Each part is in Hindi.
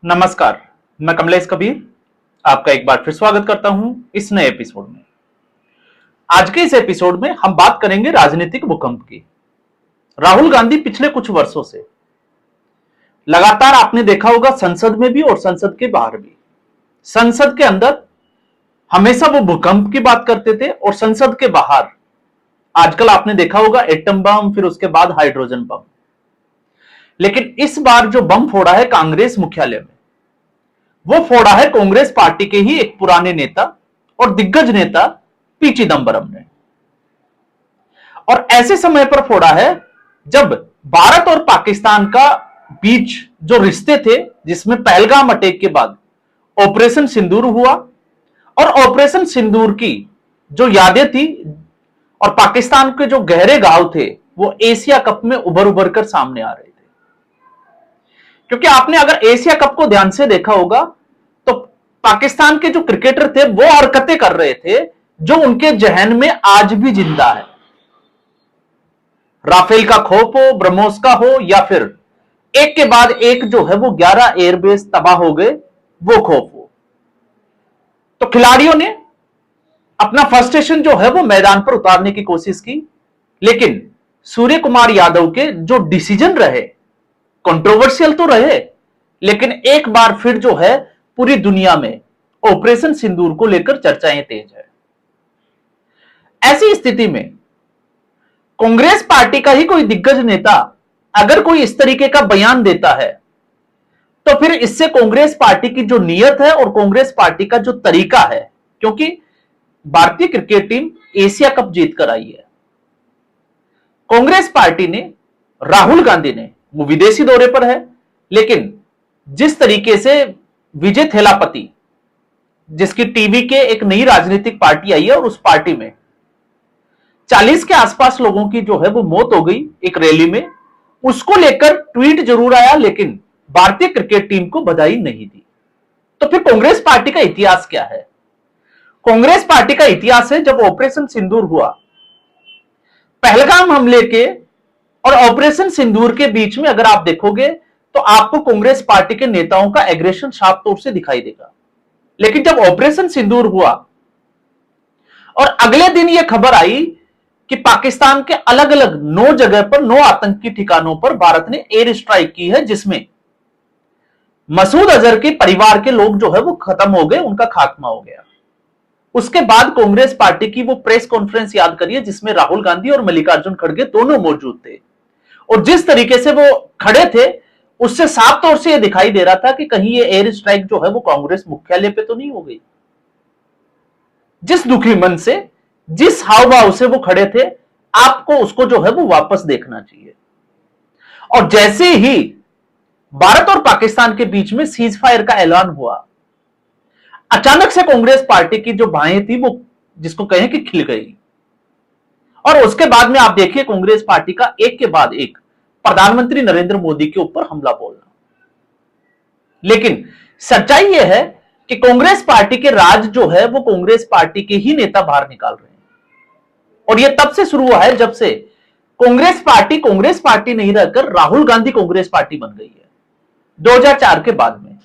नमस्कार, मैं कमलेश कबीर आपका एक बार फिर स्वागत करता हूं इस नए एपिसोड में। आज के इस एपिसोड में हम बात करेंगे राजनीतिक भूकंप की। राहुल गांधी पिछले कुछ वर्षों से लगातार आपने देखा होगा संसद में भी और संसद के बाहर भी। संसद के अंदर हमेशा वो भूकंप की बात करते थे और संसद के बाहर आजकल आपने देखा होगा एटम बम, फिर उसके बाद हाइड्रोजन बम। लेकिन इस बार जो बम फोड़ा है कांग्रेस मुख्यालय में, वो फोड़ा है कांग्रेस पार्टी के ही एक पुराने नेता और दिग्गज नेता पी चिदंबरम ने। और ऐसे समय पर फोड़ा है जब भारत और पाकिस्तान का बीच जो रिश्ते थे, जिसमें पहलगाम अटैक के बाद ऑपरेशन सिंदूर हुआ और ऑपरेशन सिंदूर की जो यादें थी और पाकिस्तान के जो गहरे घाव थे, वो एशिया कप में उभर उभर कर सामने आ रहे थे। क्योंकि आपने अगर एशिया कप को ध्यान से देखा होगा तो पाकिस्तान के जो क्रिकेटर थे वो हरकतें कर रहे थे जो उनके जहन में आज भी जिंदा है। राफेल का खौफ हो, ब्रह्मोस का हो, या फिर एक के बाद एक जो है वो 11 एयरबेस तबाह हो गए, वो खौफ हो। तो खिलाड़ियों ने अपना फ्रस्ट्रेशन जो है वो मैदान पर उतारने की कोशिश की, लेकिन सूर्य कुमार यादव के जो डिसीजन रहे, कंट्रोवर्शियल तो रहे, लेकिन एक बार फिर जो है पूरी दुनिया में ऑपरेशन सिंदूर को लेकर चर्चाएं तेज है। ऐसी स्थिति में कांग्रेस पार्टी का ही कोई दिग्गज नेता अगर कोई इस तरीके का बयान देता है, तो फिर इससे कांग्रेस पार्टी की जो नीयत है और कांग्रेस पार्टी का जो तरीका है, क्योंकि भारतीय क्रिकेट टीम एशिया कप जीतकर आई है, कांग्रेस पार्टी ने, राहुल गांधी ने, वो विदेशी दौरे पर है, लेकिन जिस तरीके से विजय थेलापति, जिसकी टीवी के एक नई राजनीतिक पार्टी आई है और उस पार्टी में 40 के आसपास लोगों की जो है वो मौत हो गई एक रैली में, उसको लेकर ट्वीट जरूर आया, लेकिन भारतीय क्रिकेट टीम को बधाई नहीं दी। तो फिर कांग्रेस पार्टी का इतिहास क्या है? कांग्रेस पार्टी का इतिहास है जब ऑपरेशन सिंदूर हुआ, पहलगाम हमले के और ऑपरेशन सिंदूर के बीच में अगर आप देखोगे तो आपको कांग्रेस पार्टी के नेताओं का एग्रेशन साफ तौर से दिखाई देगा। लेकिन जब ऑपरेशन सिंदूर हुआ और अगले दिन यह खबर आई कि पाकिस्तान के अलग अलग 9 जगह पर 9 आतंकी ठिकानों पर भारत ने एयर स्ट्राइक की है, जिसमें मसूद अजहर के परिवार के लोग जो है वो खत्म हो गए, उनका खात्मा हो गया। उसके बाद कांग्रेस पार्टी की वो प्रेस कॉन्फ्रेंस याद करिए जिसमें राहुल गांधी और मल्लिकार्जुन खड़गे दोनों मौजूद थे, और जिस तरीके से वो खड़े थे उससे साफ तौर से यह दिखाई दे रहा था कि कहीं ये एयर स्ट्राइक जो है वो कांग्रेस मुख्यालय पे तो नहीं हो गई। जिस दुखी मन से, जिस हाव भाव से वो खड़े थे, आपको उसको जो है वो वापस देखना चाहिए। और जैसे ही भारत और पाकिस्तान के बीच में सीज फायर का ऐलान हुआ, अचानक से कांग्रेस पार्टी की जो बाहें थी वो जिसको कहें कि खिल गई। और उसके बाद में आप देखिए कांग्रेस पार्टी का एक के बाद एक प्रधानमंत्री नरेंद्र मोदी के ऊपर हमला बोलना। लेकिन सच्चाई यह है कि कांग्रेस पार्टी के राज जो है वो कांग्रेस पार्टी के ही नेता बाहर निकाल रहे हैं, और यह तब से शुरू हुआ है जब से कांग्रेस पार्टी नहीं रहकर राहुल गांधी कांग्रेस पार्टी बन गई है 2004 के बाद में।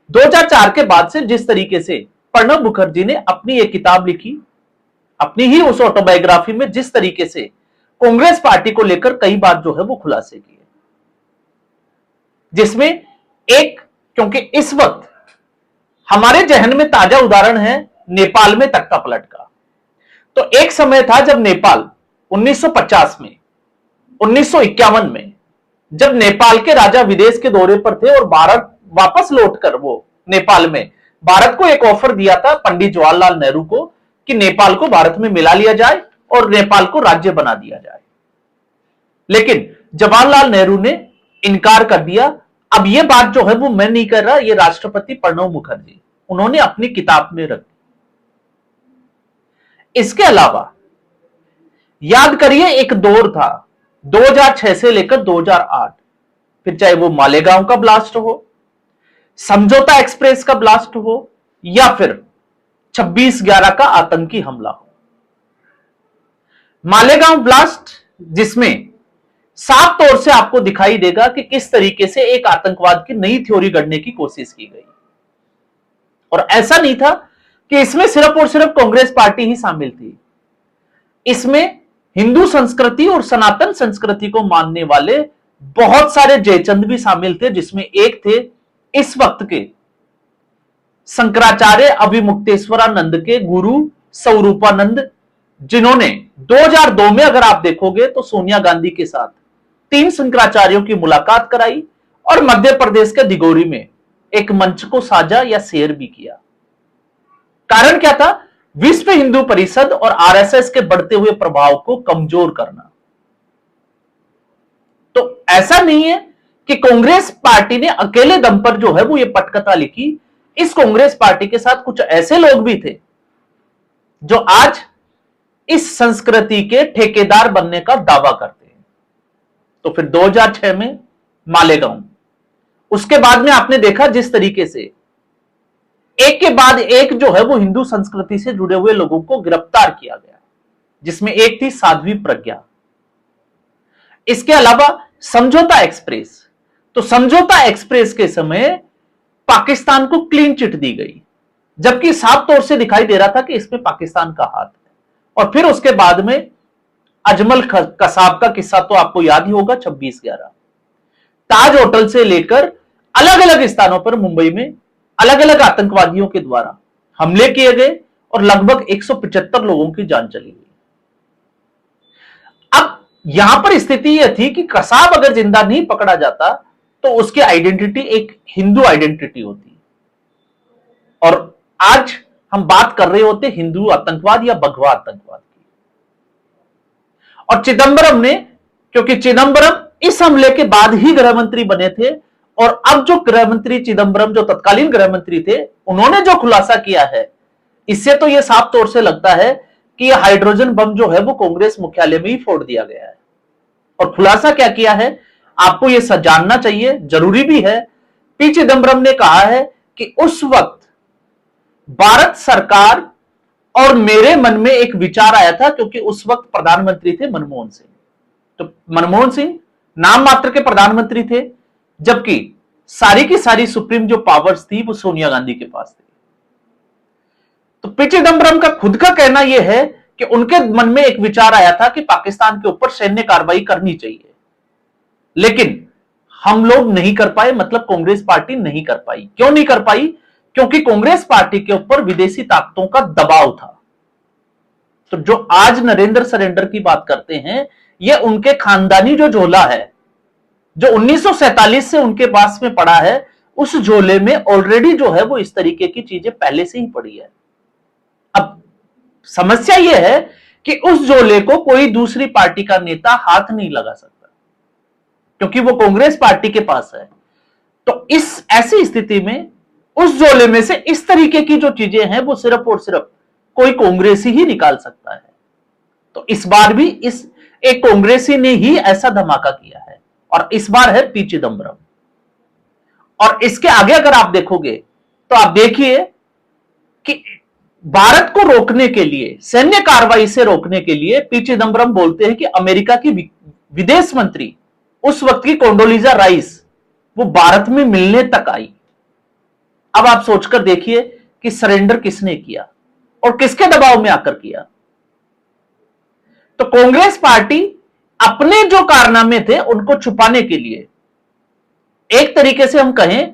2004 के बाद से जिस तरीके से प्रणब मुखर्जी ने अपनी एक किताब लिखी, अपनी ही उस ऑटोबायोग्राफी में जिस तरीके से कांग्रेस पार्टी को लेकर कई बार जो है वो खुलासे किए, जिसमें एक, क्योंकि इस वक्त हमारे जहन में ताजा उदाहरण है नेपाल में तख्ता पलट का। तो एक समय था जब नेपाल 1950 में, 1951 में, जब नेपाल के राजा विदेश के दौरे पर थे और भारत वापस लौटकर वो नेपाल में भारत को एक ऑफर दिया था पंडित जवाहरलाल नेहरू को कि नेपाल को भारत में मिला लिया जाए और नेपाल को राज्य बना दिया जाए। लेकिन जवाहरलाल नेहरू ने इनकार कर दिया। अब यह बात जो है वो मैं नहीं कर रहा, ये राष्ट्रपति प्रणब मुखर्जी, उन्होंने अपनी किताब में रख दी। इसके अलावा याद करिए एक दौर था 2006 से लेकर 2008, फिर चाहे वो मालेगांव का ब्लास्ट हो, समझौता एक्सप्रेस का ब्लास्ट हो, या फिर 26/11 का आतंकी हमला हो। मालेगांव ब्लास्ट जिसमें साफ तौर से आपको दिखाई देगा कि किस तरीके से एक आतंकवाद की नई थ्योरी गढ़ने की कोशिश की गई। और ऐसा नहीं था कि इसमें सिर्फ और सिर्फ कांग्रेस पार्टी ही शामिल थी, इसमें हिंदू संस्कृति और सनातन संस्कृति को मानने वाले बहुत सारे जयचंद भी शामिल थे, जिसमें एक थे इस वक्त के शंकराचार्य अभिमुक्तेश्वरानंद के गुरु स्वरूपानंद, जिन्होंने 2002 में अगर आप देखोगे तो सोनिया गांधी के साथ 3 शंकराचार्यों की मुलाकात कराई और मध्य प्रदेश के दिगोरी में एक मंच को साझा या शेयर भी किया। कारण क्या था? विश्व हिंदू परिषद और आरएसएस के बढ़ते हुए प्रभाव को कमजोर करना। तो ऐसा नहीं है कि कांग्रेस पार्टी ने अकेले दम पर जो है वो ये पटकथा लिखी। इस कांग्रेस पार्टी के साथ कुछ ऐसे लोग भी थे जो आज इस संस्कृति के ठेकेदार बनने का दावा करते हैं। तो फिर 2006 में मालेगांव, उसके बाद में आपने देखा जिस तरीके से एक के बाद एक जो है वो हिंदू संस्कृति से जुड़े हुए लोगों को गिरफ्तार किया गया, जिसमें एक थी साध्वी प्रज्ञा। इसके अलावा समझौता एक्सप्रेस, तो समझौता एक्सप्रेस के समय पाकिस्तान को क्लीन चिट दी गई, जबकि साफ तौर से दिखाई दे रहा था कि इसमें पाकिस्तान का हाथ है। और फिर उसके बाद में अजमल कसाब का किस्सा तो आपको याद ही होगा, 26/11 ताज होटल से लेकर अलग अलग स्थानों पर मुंबई में अलग अलग आतंकवादियों के द्वारा हमले किए गए और लगभग 175 लोगों की जान चली गई। अब यहां पर स्थिति यह थी कि कसाब अगर जिंदा नहीं पकड़ा जाता तो उसकी आइडेंटिटी एक हिंदू आइडेंटिटी होती, और आज हम बात कर रहे होते हिंदू आतंकवाद या भगवा आतंकवाद की। और चिदंबरम ने, क्योंकि चिदंबरम इस हमले के बाद ही गृह मंत्री बने थे, और अब जो गृह मंत्री चिदंबरम, जो तत्कालीन गृह मंत्री थे, उन्होंने जो खुलासा किया है, इससे तो यह साफ तौर से लगता है कि यह हाइड्रोजन बम जो है वो कांग्रेस मुख्यालय में ही फोड़ दिया गया है। और खुलासा क्या किया है आपको यह जानना चाहिए, जरूरी भी है। पी चिदंबरम ने कहा है कि उस वक्त भारत सरकार और मेरे मन में एक विचार आया था, क्योंकि उस वक्त प्रधानमंत्री थे मनमोहन सिंह। तो मनमोहन सिंह नाम मात्र के प्रधानमंत्री थे, जबकि सारी की सारी सुप्रीम जो पावर्स थी वो सोनिया गांधी के पास थी। तो पी चिदंबरम का खुद का कहना यह है कि उनके मन में एक विचार आया था कि पाकिस्तान के ऊपर सैन्य कार्रवाई करनी चाहिए, लेकिन हम लोग नहीं कर पाए, मतलब कांग्रेस पार्टी नहीं कर पाई। क्यों नहीं कर पाई? क्योंकि कांग्रेस पार्टी के ऊपर विदेशी ताकतों का दबाव था। तो जो आज नरेंद्र सरेंडर की बात करते हैं, यह उनके खानदानी जो झोला है, जो 1947 से उनके पास में पड़ा है, उस झोले में ऑलरेडी जो है वो इस तरीके की चीजें पहले से ही पड़ी है। अब समस्या यह है कि उस झोले को कोई दूसरी पार्टी का नेता हाथ नहीं लगा सकता, क्योंकि वो कांग्रेस पार्टी के पास है। तो इस ऐसी स्थिति में उस झोले में से इस तरीके की जो चीजें हैं वो सिर्फ और सिर्फ कोई कांग्रेसी ही निकाल सकता है। तो इस बार भी इस एक कांग्रेसी ने ही ऐसा धमाका किया है, और इस बार है पी चिदंबरम। और इसके आगे अगर आप देखोगे तो आप देखिए कि भारत को रोकने के लिए, सैन्य कार्रवाई से रोकने के लिए पी चिदंबरम बोलते हैं कि अमेरिका की विदेश मंत्री उस वक्त की कोंडोलीजा राइस वो भारत में मिलने तक आई। अब आप सोचकर देखिए कि सरेंडर किसने किया और किसके दबाव में आकर किया। तो कांग्रेस पार्टी अपने जो कारनामे थे उनको छुपाने के लिए, एक तरीके से हम कहें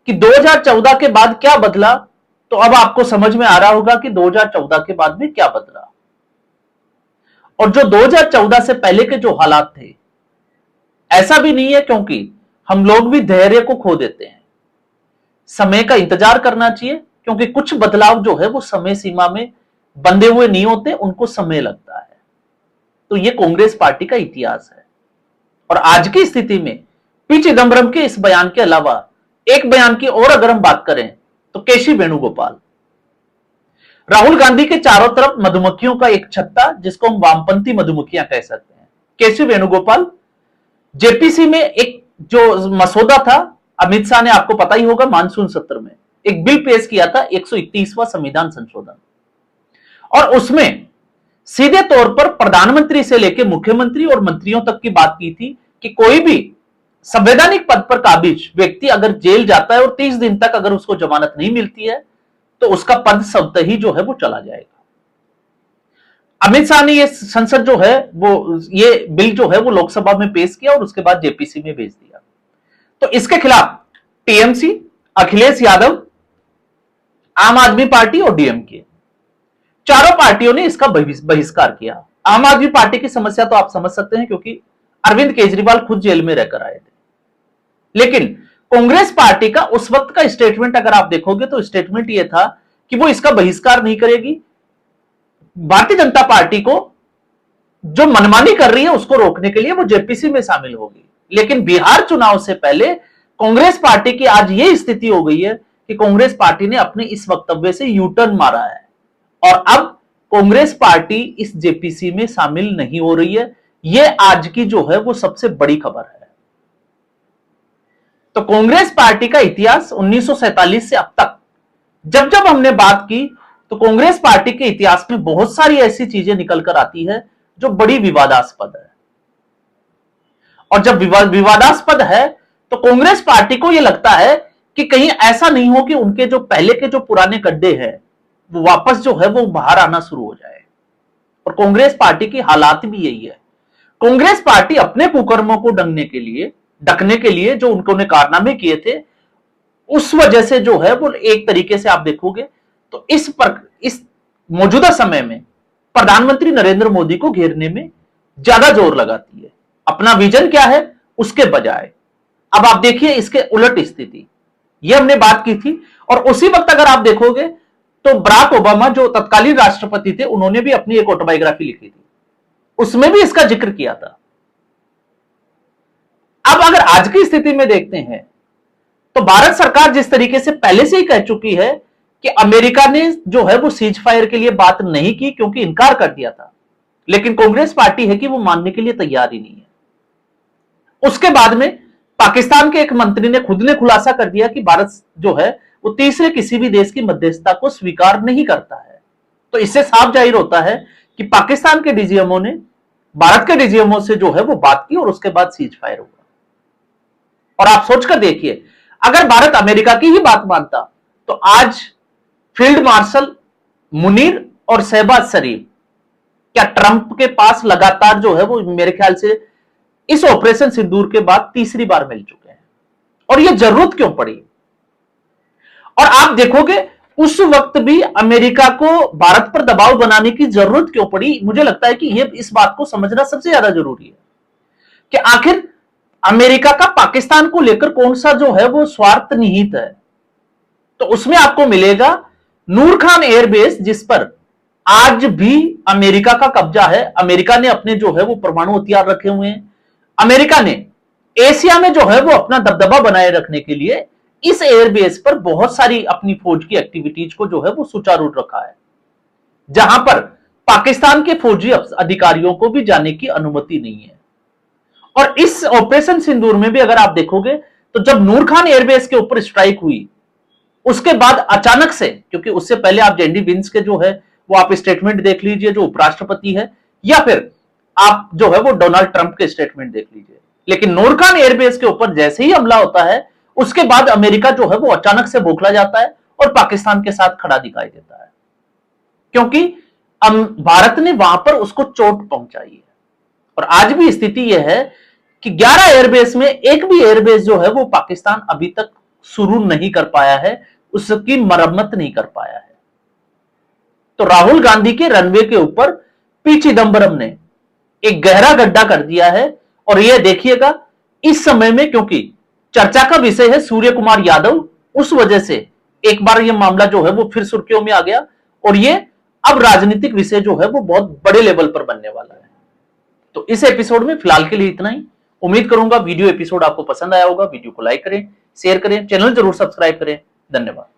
कि 2014 के बाद क्या बदला, तो अब आपको समझ में आ रहा होगा कि 2014 के बाद में क्या बदला। और जो 2014 से पहले के जो हालात थे, ऐसा भी नहीं है, क्योंकि हम लोग भी धैर्य को खो देते हैं। समय का इंतजार करना चाहिए, क्योंकि कुछ बदलाव जो है वो समय सीमा में बंधे हुए नहीं होते, उनको समय लगता है। तो ये कांग्रेस पार्टी का इतिहास है। और आज की स्थिति में पी चिदंबरम के इस बयान के अलावा एक बयान की और अगर हम बात करें तो केसी वेणुगोपाल, राहुल गांधी के चारों तरफ मधुमक्खियों का एक छत्ता, जिसको हम वामपंथी मधुमक्खियां कह सकते हैं। केसी वेणुगोपाल जेपीसी में एक जो मसौदा था, अमित शाह ने, आपको पता ही होगा, मानसून सत्र में एक बिल पेश किया था, 131वां संविधान संशोधन, और उसमें सीधे तौर पर प्रधानमंत्री से लेकर मुख्यमंत्री और मंत्रियों तक की बात की थी कि कोई भी संवैधानिक पद पर काबिज व्यक्ति अगर जेल जाता है और 30 दिन तक अगर उसको जमानत नहीं मिलती है तो उसका पद स्वतः ही जो है वो चला जाएगा। अमित शाह ने ये संसद जो है वो ये बिल जो है वो लोकसभा में पेश किया और उसके बाद जेपीसी में भेज दिया। तो इसके खिलाफ टीएमसी, अखिलेश यादव, आम आदमी पार्टी और डीएमके, चारों पार्टियों ने इसका बहिष्कार किया। आम आदमी पार्टी की समस्या तो आप समझ सकते हैं क्योंकि अरविंद केजरीवाल खुद जेल में रहकर आए थे। लेकिन कांग्रेस पार्टी का उस वक्त का स्टेटमेंट अगर आप देखोगे तो स्टेटमेंट यह था कि वो इसका बहिष्कार नहीं करेगी। भारतीय जनता पार्टी को जो मनमानी कर रही है उसको रोकने के लिए वो जेपीसी में शामिल होगी। लेकिन बिहार चुनाव से पहले कांग्रेस पार्टी की आज ये स्थिति हो गई है कि कांग्रेस पार्टी ने अपने इस वक्तव्य से यू टर्न मारा है और अब कांग्रेस पार्टी इस जेपीसी में शामिल नहीं हो रही है। यह आज की जो है वो सबसे बड़ी खबर है। तो कांग्रेस पार्टी का इतिहास 1947 से अब तक जब जब हमने बात की तो कांग्रेस पार्टी के इतिहास में बहुत सारी ऐसी चीजें निकल कर आती है जो बड़ी विवादास्पद है। और जब विवादास्पद है तो कांग्रेस पार्टी को यह लगता है कि कहीं ऐसा नहीं हो कि उनके जो पहले के जो पुराने गड्ढे हैं वो वापस जो है वो बाहर आना शुरू हो जाए। और कांग्रेस पार्टी की हालात भी यही है। कांग्रेस पार्टी अपने कुकर्मों को ढकने के लिए जो उन्होंने कारनामे किए थे उस वजह से जो है वो एक तरीके से आप देखोगे तो इस मौजूदा समय में प्रधानमंत्री नरेंद्र मोदी को घेरने में ज्यादा जोर लगाती है। अपना विजन क्या है उसके बजाय अब आप देखिए इसके उलट स्थिति, यह हमने बात की थी। और उसी वक्त अगर आप देखोगे तो बराक ओबामा जो तत्कालीन राष्ट्रपति थे उन्होंने भी अपनी एक ऑटोबायोग्राफी लिखी थी, उसमें भी इसका जिक्र किया था। अब अगर आज की स्थिति में देखते हैं तो भारत सरकार जिस तरीके से पहले से ही कह चुकी है कि अमेरिका ने जो है वो सीज फायर के लिए बात नहीं की क्योंकि इनकार कर दिया था, लेकिन कांग्रेस पार्टी है कि वो मानने के लिए तैयार ही नहीं है। उसके बाद में पाकिस्तान के एक मंत्री ने खुद ने खुलासा कर दिया कि भारत जो है वो तीसरे किसी भी देश की मध्यस्थता को स्वीकार नहीं करता है। तो इससे साफ जाहिर होता है कि पाकिस्तान के डीजीएमओ ने भारत के डीजीएमओ से जो है वो बात की और उसके बाद सीज फायर हुआ। और आप सोचकर देखिए अगर भारत अमेरिका की ही बात मानता तो आज फील्ड मार्शल मुनीर और शहबाज शरीफ क्या ट्रंप के पास लगातार जो है वो मेरे ख्याल से इस ऑपरेशन सिंदूर के बाद तीसरी बार मिल चुके हैं। और यह जरूरत क्यों पड़ी? और आप देखोगे उस वक्त भी अमेरिका को भारत पर दबाव बनाने की जरूरत क्यों पड़ी? मुझे लगता है कि यह इस बात को समझना सबसे ज्यादा जरूरी है कि आखिर अमेरिका का पाकिस्तान को लेकर कौन सा जो है वो स्वार्थ निहित है। तो उसमें आपको मिलेगा नूर खान एयरबेस जिस पर आज भी अमेरिका का कब्जा है। अमेरिका ने अपने जो है वो परमाणु हथियार रखे हुए हैं। अमेरिका ने एशिया में जो है वो अपना दबदबा बनाए रखने के लिए इस एयरबेस पर बहुत सारी अपनी फौज की एक्टिविटीज को जो है वो सुचारू रखा है, जहां पर पाकिस्तान के फौजी अधिकारियों को भी जाने की अनुमति नहीं है। और इस ऑपरेशन सिंदूर में भी अगर आप देखोगे तो जब नूर खान एयरबेस के ऊपर स्ट्राइक हुई उसके बाद अचानक से, क्योंकि उससे पहले आप जेडी विंस के जो है वो आप स्टेटमेंट देख लीजिए जो उपराष्ट्रपति है, या फिर आप जो है वो डोनाल्ड ट्रंप के स्टेटमेंट देख लीजिए, लेकिन नूर खान एयरबेस के ऊपर जैसे ही हमला होता है उसके बाद अमेरिका जो है वो अचानक से बौखला जाता है और पाकिस्तान के साथ खड़ा दिखाई देता है, क्योंकि भारत ने वहां पर उसको चोट पहुंचाई है। और आज भी स्थिति यह है कि 11 एयरबेस में एक भी एयरबेस जो है वो पाकिस्तान अभी तक शुरू नहीं कर पाया है, उसकी मरम्मत नहीं कर पाया है। तो राहुल गांधी के रनवे के ऊपर पी चिदंबरम ने एक गहरा गड्ढा कर दिया है। और यह देखिएगा इस समय में, क्योंकि चर्चा का विषय है सूर्य कुमार यादव, उस वजह से एक बार यह मामला जो है वो फिर सुर्खियों में आ गया और ये अब राजनीतिक विषय जो है वो बहुत बड़े लेवल पर बनने वाला है। तो इस एपिसोड में फिलहाल के लिए इतना ही। उम्मीद करूंगा वीडियो एपिसोड आपको पसंद आया होगा। वीडियो को लाइक करें, शेयर करें, चैनल जरूर सब्सक्राइब करें। धन्यवाद।